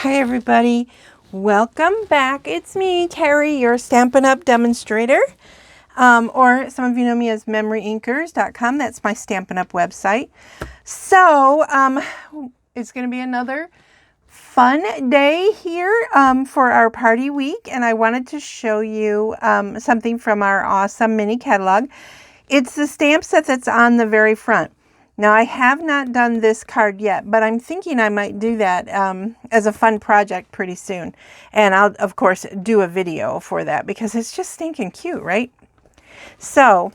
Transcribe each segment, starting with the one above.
Hi everybody, welcome back. It's me, Terry, your Stampin' Up! Demonstrator. Or some of you know me as memoryinkers.com. That's my Stampin' Up! Website. So it's going to be another fun day here for our party week. And I wanted to show you something from our awesome mini catalog. It's the stamp set that's on the very front. Now, I have not done this card yet, but I'm thinking I might do that as a fun project pretty soon. And I'll, of course, do a video for that because it's just stinking cute, right? So,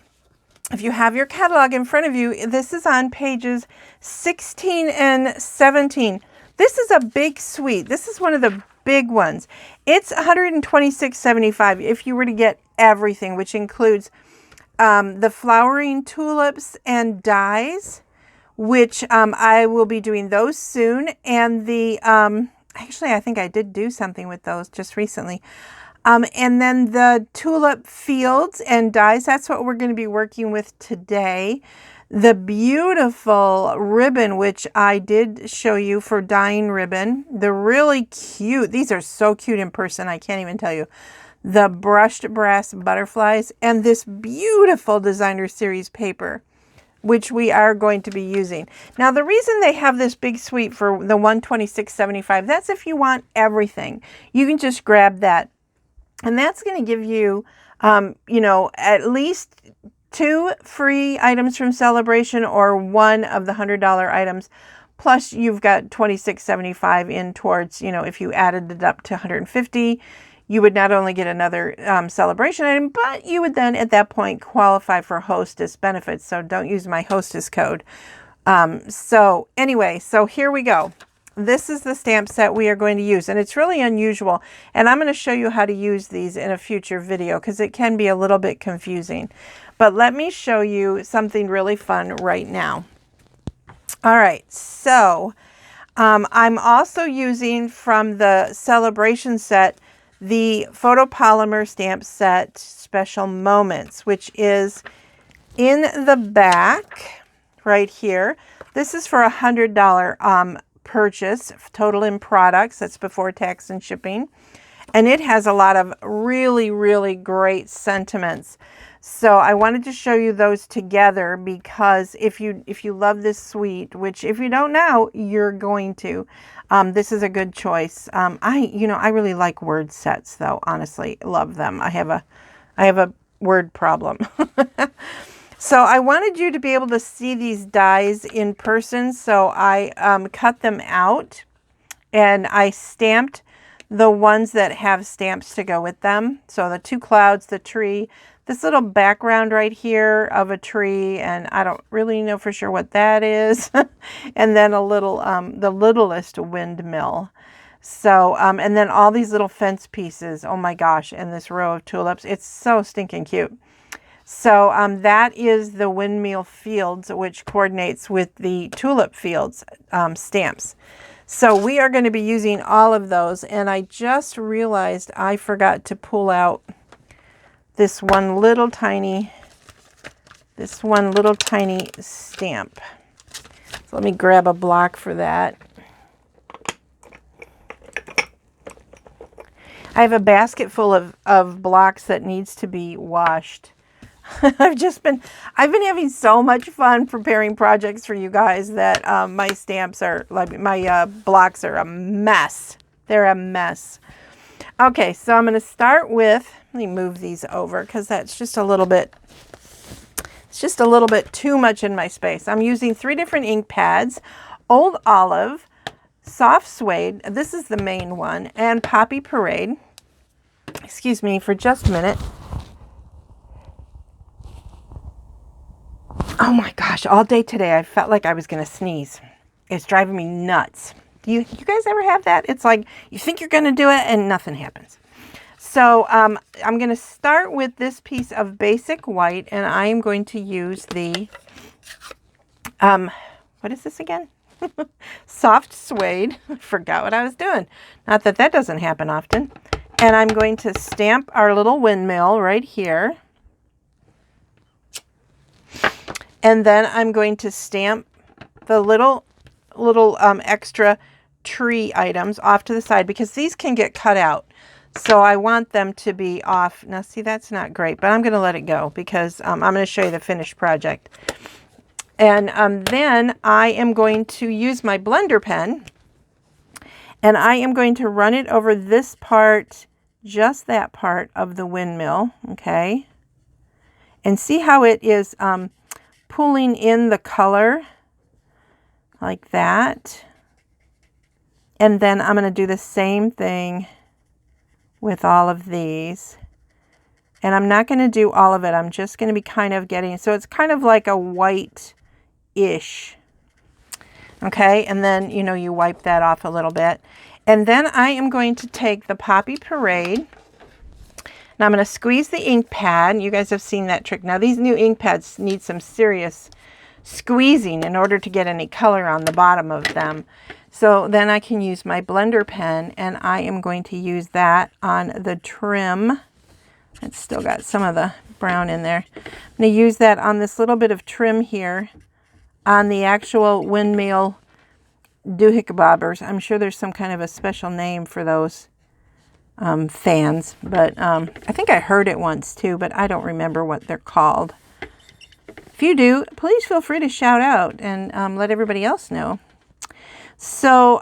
if you have your catalog in front of you, this is on pages 16 and 17. This is a big suite. This is one of the big ones. It's $126.75 if you were to get everything, which includes the flowering tulips and dies, which I will be doing those soon. And the, actually, I think I did do something with those just recently. And then the tulip fields and dies, that's what we're going to be working with today. The beautiful ribbon, which I did show you for dyeing ribbon. The really cute, these are so cute in person, I can't even tell you. The brushed brass butterflies and this beautiful designer series paper, which we are going to be using. Now, the reason they have this big suite for the $126.75, that's if you want everything. You can just grab that. And that's going to give you, you know, at least 2 free items from Celebration or one of the $100 items. Plus, you've got $26.75 in towards, you know, if you added it up to $150, you would not only get another Celebration item, but you would then at that point qualify for hostess benefits. So don't use my hostess code. So anyway, so here we go. This is the stamp set we are going to use, and it's really unusual. And I'm going to show you how to use these in a future video because it can be a little bit confusing. But let me show you something really fun right now. All right, so I'm also using from the Celebration set the photopolymer stamp set Special Moments, which is in the back right here. This is for $100 purchase, total in products. That's before tax and shipping. And it has a lot of really, really great sentiments. So I wanted to show you those together because if you love this suite, which if you don't now, you're going to, this is a good choice. I really like word sets though, honestly, love them. I have a word problem. So I wanted you to be able to see these dies in person. So I cut them out and I stamped the ones that have stamps to go with them. So the 2 clouds, the tree, this little background right here of a tree, and I don't really know for sure what that is. And then a little, the littlest windmill. So, and then all these little fence pieces. Oh my gosh, and this row of tulips. It's so stinking cute. So that is the windmill fields, which coordinates with the tulip fields stamps. So we are going to be using all of those. And I just realized I forgot to pull out this one little tiny stamp. So let me grab a block for that. I have a basket full of blocks that needs to be washed. I've been having so much fun preparing projects for you guys that my stamps are like my blocks are a mess. They're a mess. Okay, so I'm going to start with, let me move these over because that's just a little bit, it's just a little bit too much in my space. I'm using 3 different ink pads, Old Olive, Soft Suede, this is the main one, and Poppy Parade. Excuse me for just a minute. Oh my gosh, all day today I felt like I was going to sneeze. It's driving me nuts. You guys ever have that? It's like you think you're going to do it and nothing happens. So I'm going to start with this piece of basic white, and I am going to use the, what is this again? Soft Suede. I forgot what I was doing. Not that that doesn't happen often. And I'm going to stamp our little windmill right here. And then I'm going to stamp the little extra tree items off to the side because these can get cut out. So I want them to be off. Now see, that's not great, but I'm going to let it go because I'm going to show you the finished project. And then I am going to use my blender pen, and I am going to run it over this part, just that part of the windmill, okay? And see how it is pulling in the color like that. And then I'm going to do the same thing with all of these. And I'm not going to do all of it. I'm just going to be kind of getting, so it's kind of like a white-ish. Okay, and then, you know, you wipe that off a little bit. And then I am going to take the Poppy Parade. Now I'm going to squeeze the ink pad. You guys have seen that trick. Now these new ink pads need some serious squeezing in order to get any color on the bottom of them. So then I can use my blender pen, and I am going to use that on the trim. It's still got some of the brown in there. I'm going to use that on this little bit of trim here on the actual windmill doohickey bobbers. I'm sure there's some kind of a special name for those fans, but I think I heard it once too, but I don't remember what they're called. If you do, please feel free to shout out and let everybody else know. So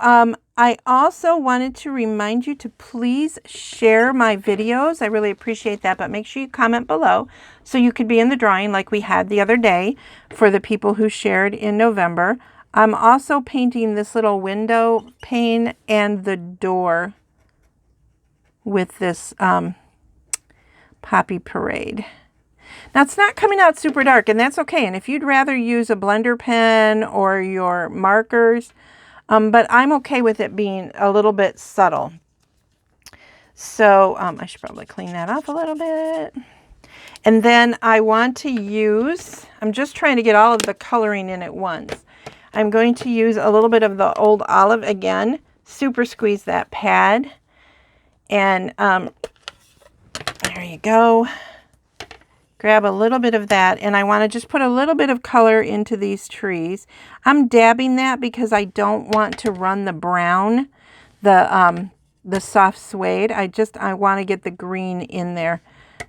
I also wanted to remind you to please share my videos. I really appreciate that, but make sure you comment below so you could be in the drawing like we had the other day for the people who shared in November. I'm also painting this little window pane and the door with this Poppy Parade. Now it's not coming out super dark, and that's okay. And if you'd rather use a blender pen or your markers, but I'm okay with it being a little bit subtle. So I should probably clean that off a little bit. And then I want to use, I'm just trying to get all of the coloring in at once. I'm going to use a little bit of the Old Olive again, super squeeze that pad. And there you go. Grab a little bit of that, and I want to just put a little bit of color into these trees. I'm dabbing that because I don't want to run the brown, the soft suede. I want to get the green in there.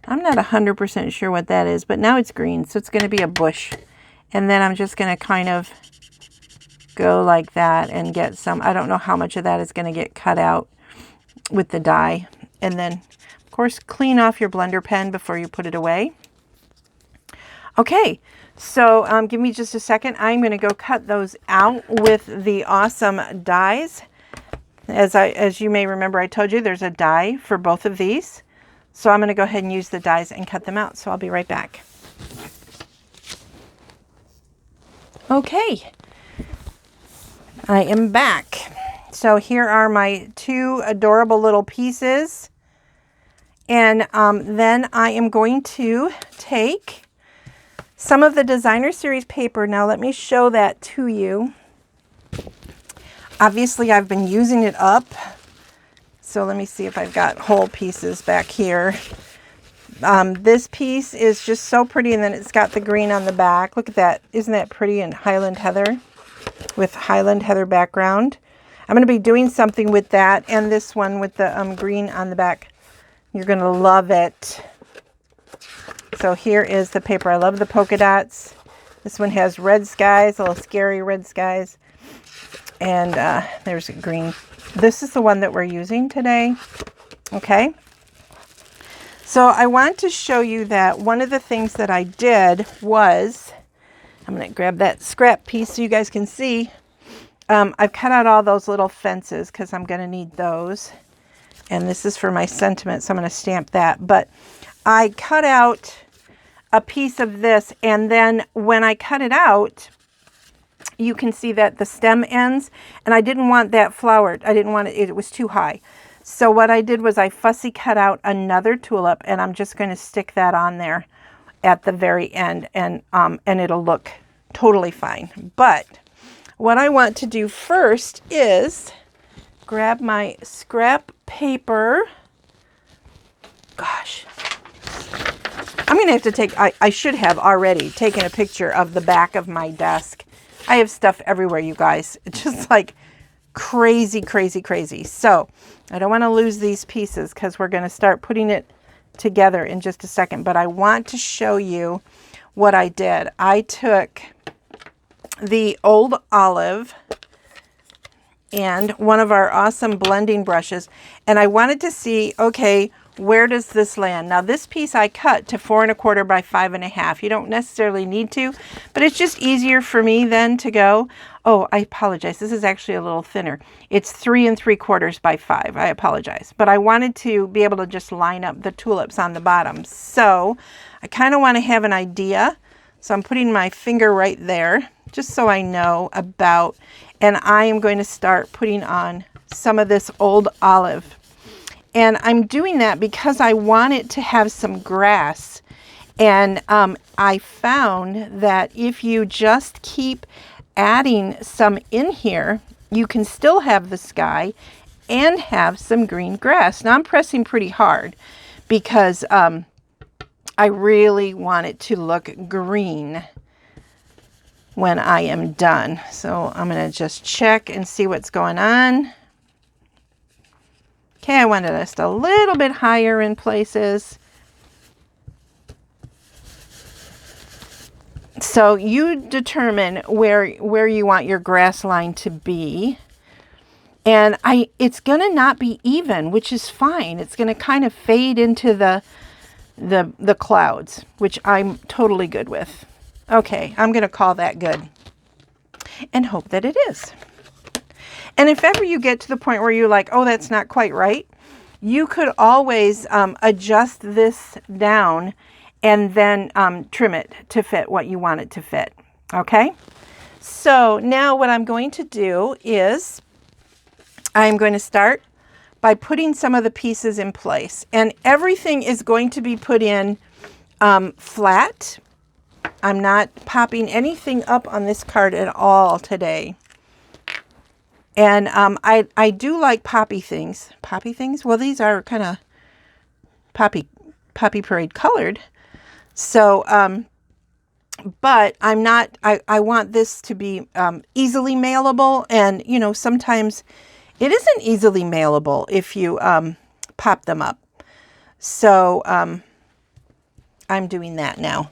I'm not 100% sure what that is, but now it's green, so it's going to be a bush. And then I'm just going to kind of go like that and get some, I don't know how much of that is going to get cut out with the die. And then, of course, clean off your blender pen before you put it away. Okay, so give me just a second. I'm going to go cut those out with the awesome dies. As you may remember, I told you there's a die for both of these. So I'm going to go ahead and use the dies and cut them out. So I'll be right back. Okay, I am back. So here are my two adorable little pieces. And then I am going to take some of the Designer Series paper. Now let me show that to you. Obviously I've been using it up. So let me see if I've got whole pieces back here. This piece is just so pretty, and then it's got the green on the back. Look at that. Isn't that pretty? In Highland Heather with Highland Heather background. I'm going to be doing something with that and this one with the green on the back. You're going to love it. So here is the paper. I love the polka dots. This one has red skies, a little scary red skies. And there's green. This is the one that we're using today. Okay. So I want to show you that one of the things that I did was, I'm going to grab that scrap piece so you guys can see. I've cut out all those little fences because I'm going to need those. And this is for my sentiment, so I'm going to stamp that. But I cut out a piece of this, and then when I cut it out, you can see that the stem ends, and I didn't want that flowered. I didn't want it, it was too high. So what I did was I fussy cut out another tulip, and I'm just going to stick that on there at the very end, and it'll look totally fine. But what I want to do first is grab my scrap paper. Gosh. I'm going to have to take, I should have already taken a picture of the back of my desk. I have stuff everywhere, you guys. It's just like crazy, crazy, crazy. So I don't want to lose these pieces because we're going to start putting it together in just a second. But I want to show you what I did. I took the old olive and one of our awesome blending brushes, and I wanted to see, okay, where does this land? Now this piece I cut to 4 1/4 by 5 1/2. You don't necessarily need to, but it's just easier for me then to go, oh, I apologize. This is actually a little thinner. It's 3 3/4 by 5. I apologize. But I wanted to be able to just line up the tulips on the bottom. So I kind of want to have an idea. So I'm putting my finger right there, just so I know about, and I am going to start putting on some of this old olive. And I'm doing that because I want it to have some grass. And I found that if you just keep adding some in here, you can still have the sky and have some green grass. Now I'm pressing pretty hard because I really want it to look green when I am done. So I'm going to just check and see what's going on. Okay, I wanted just a little bit higher in places. So you determine where you want your grass line to be. And it's going to not be even, which is fine. It's going to kind of fade into the clouds, which I'm totally good with. Okay, I'm going to call that good and hope that it is. And if ever you get to the point where you're like, oh, that's not quite right, you could always adjust this down and then trim it to fit what you want it to fit. Okay? So now what I'm going to do is I'm going to start by putting some of the pieces in place. And everything is going to be put in flat. I'm not popping anything up on this card at all today. And I do like poppy things. Poppy things? Well, these are kind of poppy parade colored. So, but I'm not, I want this to be easily mailable. And, you know, sometimes it isn't easily mailable if you pop them up. So I'm doing that now.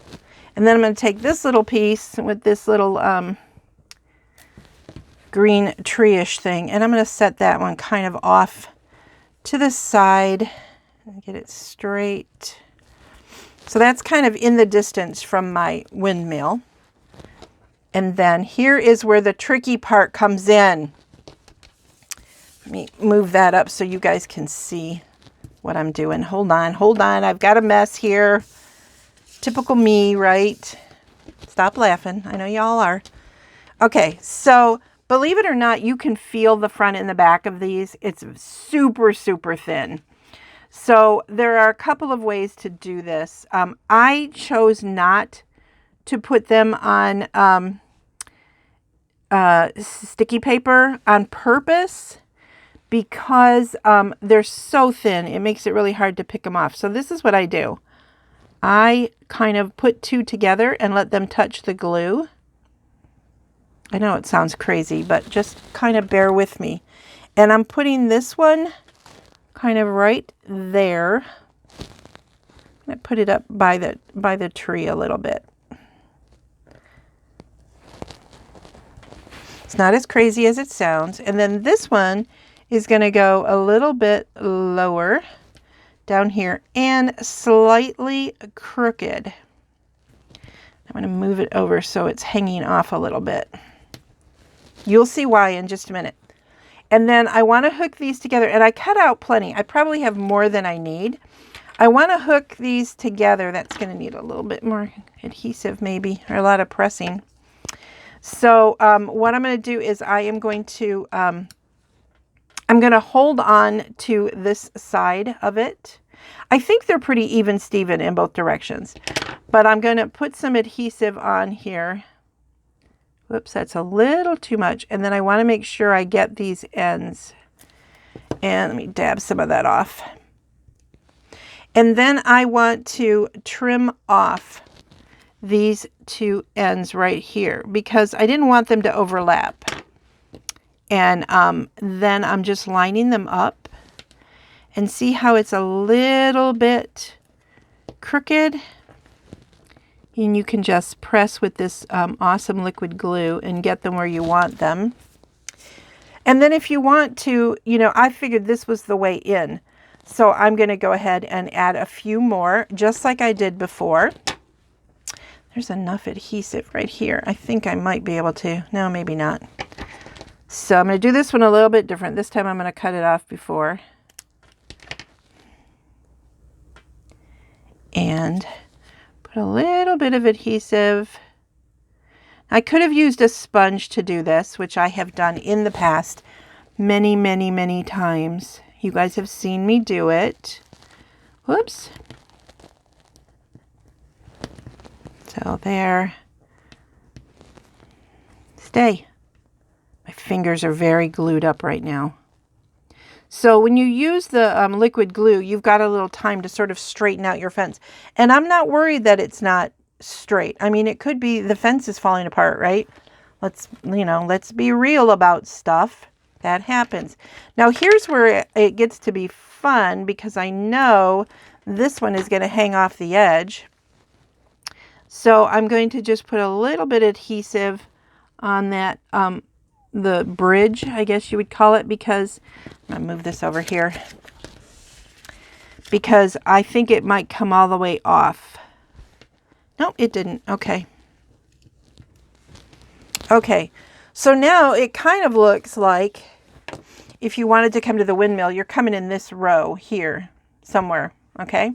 And then I'm going to take this little piece with this little green tree-ish thing, and I'm going to set that one kind of off to the side and get it straight. So that's kind of in the distance from my windmill. And then here is where the tricky part comes in. Let me move that up so you guys can see what I'm doing. Hold on. I've got a mess here. Typical me, right? Stop laughing. I know y'all are. Okay, so believe it or not, you can feel the front and the back of these. It's super, super thin. So there are a couple of ways to do this. I chose not to put them on sticky paper on purpose because they're so thin. It makes it really hard to pick them off. So this is what I do. I kind of put two together and let them touch the glue. I know it sounds crazy, but just kind of bear with me. And I'm putting this one kind of right there. I'm going to put it up by the tree a little bit. It's not as crazy as it sounds. And then this one is going to go a little bit lower down here and slightly crooked. I'm going to move it over so it's hanging off a little bit. You'll see why in just a minute. And then I want to hook these together, and I cut out plenty. I probably have more than I need. I want to hook these together. That's going to need a little bit more adhesive maybe, or a lot of pressing. So what I'm going to do is I am going to, I'm going to hold on to this side of it. I think they're pretty even Steven in both directions, but I'm going to put some adhesive on here. Whoops, that's a little too much. And then I want to make sure I get these ends. And let me dab some of that off. And then I want to trim off these two ends right here because I didn't want them to overlap. And then I'm just lining them up, and see how it's a little bit crooked. And you can just press with this awesome liquid glue and get them where you want them. And then if you want to, you know, I figured this was the way in. So I'm going to go ahead and add a few more, just like I did before. There's enough adhesive right here. I think I might be able to. No, maybe not. So I'm going to do this one a little bit different. This time I'm going to cut it off before. And put a little bit of adhesive. I could have used a sponge to do this, which I have done in the past many, many, many times. You guys have seen me do it. Whoops. So there. Stay. My fingers are very glued up right now. So when you use the liquid glue, you've got a little time to sort of straighten out your fence. And I'm not worried that it's not straight. I mean, it could be the fence is falling apart, right? Let's be real about stuff. That happens. Now here's where it gets to be fun, because I know this one is going to hang off the edge. So I'm going to just put a little bit of adhesive on that, the bridge, I guess you would call it, because I'm going to move this over here, because I think it might come all the way off. No, it didn't. Okay. Okay. So now it kind of looks like if you wanted to come to the windmill, you're coming in this row here somewhere. Okay.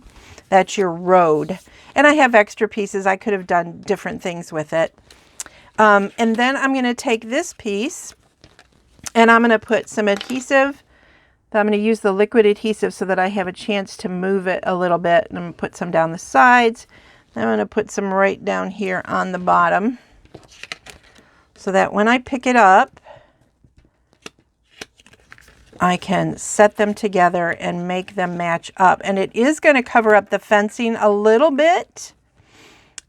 That's your road. And I have extra pieces. I could have done different things with it. And then I'm going to take this piece and I'm going to put some adhesive. I'm going to use the liquid adhesive so that I have a chance to move it a little bit. And I'm going to put some down the sides. I'm going to put some right down here on the bottom, so that when I pick it up, I can set them together and make them match up. And it is going to cover up the fencing a little bit,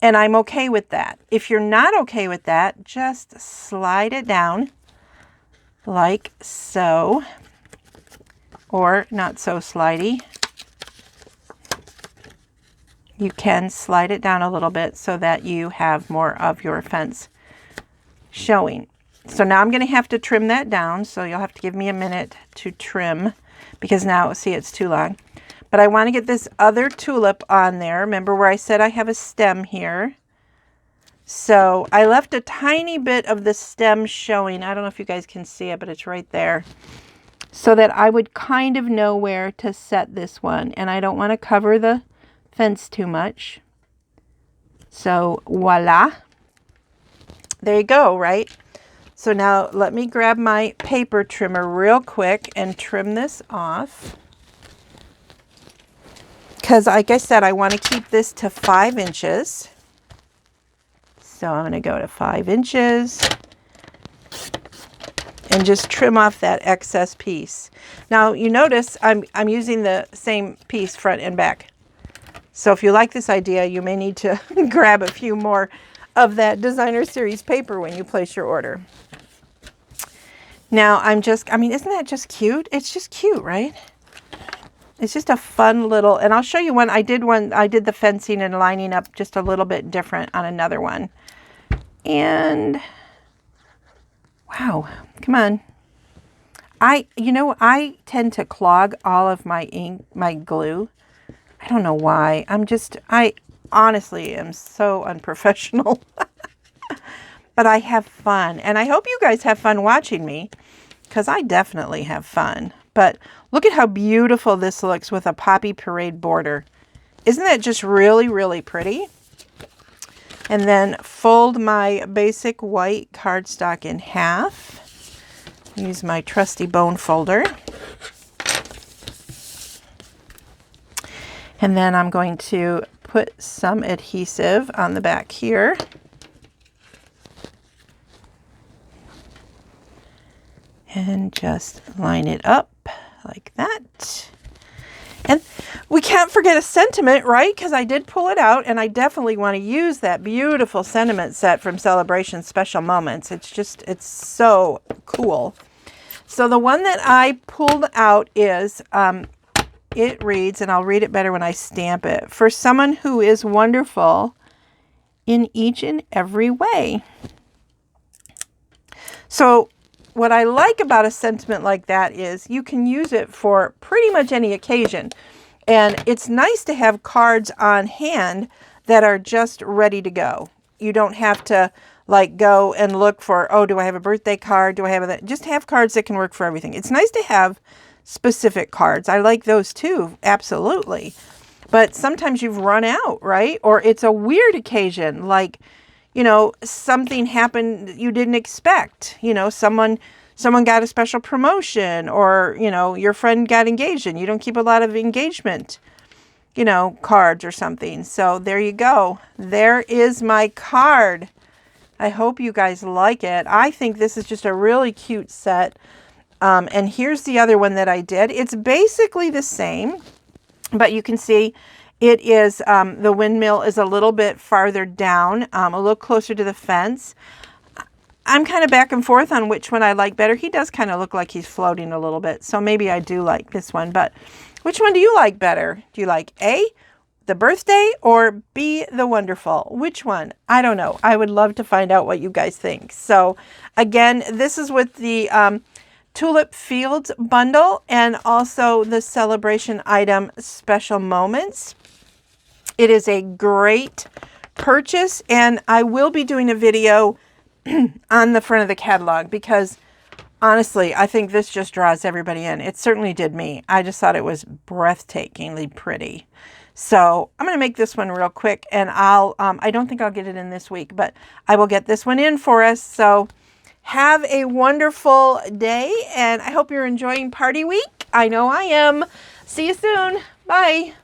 and I'm okay with that. If you're not okay with that, just slide it down like so, or not so slidey. You can slide it down a little bit so that you have more of your fence showing. So now I'm going to have to trim that down. So you'll have to give me a minute to trim, because now, see, it's too long. But I want to get this other tulip on there. Remember where I said I have a stem here? So I left a tiny bit of the stem showing. I don't know if you guys can see it, but it's right there. So that I would kind of know where to set this one. And I don't want to cover the fence too much. So voila. There you go, right? So now let me grab my paper trimmer real quick and trim this off. Because like I said, I want to keep this to 5 inches. So I'm going to go to 5 inches and just trim off that excess piece. Now you notice I'm using the same piece front and back. So if you like this idea, you may need to grab a few more of that designer series paper when you place your order. Now I mean, isn't that just cute? It's just cute, right? It's just a fun little, and I'll show you one. I did the fencing and lining up just a little bit different on another one. And wow, come on. I tend to clog all of my ink, my glue. I don't know why. I honestly am so unprofessional. But I have fun. And I hope you guys have fun watching me, because I definitely have fun. But look at how beautiful this looks with a Poppy Parade border. Isn't that just really, really pretty? And then fold my basic white cardstock in half. Use my trusty bone folder. And then I'm going to put some adhesive on the back here. And just line it up like that. And we can't forget a sentiment, right? Because I did pull it out, and I definitely want to use that beautiful sentiment set from Celebration Special Moments. It's so cool. So the one that I pulled out is, it reads, and I'll read it better when I stamp it, for someone who is wonderful in each and every way. So what I like about a sentiment like that is you can use it for pretty much any occasion. And it's nice to have cards on hand that are just ready to go. You don't have to like go and look for, oh, do I have a birthday card? Do I have that? Just have cards that can work for everything. It's nice to have specific cards. I like those too, absolutely. But sometimes you've run out, right? Or it's a weird occasion, like, you know, something happened you didn't expect. You know, someone got a special promotion, or, you know, your friend got engaged and you don't keep a lot of engagement, you know, cards or something. So there you go. There is my card. I hope you guys like it. I think this is just a really cute set. And here's the other one that I did. It's basically the same, but you can see it is, the windmill is a little bit farther down, a little closer to the fence. I'm kind of back and forth on which one I like better. He does kind of look like he's floating a little bit, so maybe I do like this one. But which one do you like better? Do you like A, the birthday, or B, the wonderful? Which one? I don't know. I would love to find out what you guys think. So again, this is with the Tulip Fields bundle and also the celebration item special moments. It is a great purchase, and I will be doing a video on the front of the catalog because honestly, I think this just draws everybody in. It certainly did me. I just thought it was breathtakingly pretty. So I'm going to make this one real quick, and I don't think I'll get it in this week, but I will get this one in for us. So have a wonderful day, and I hope you're enjoying Party Week. I know I am. See you soon. Bye.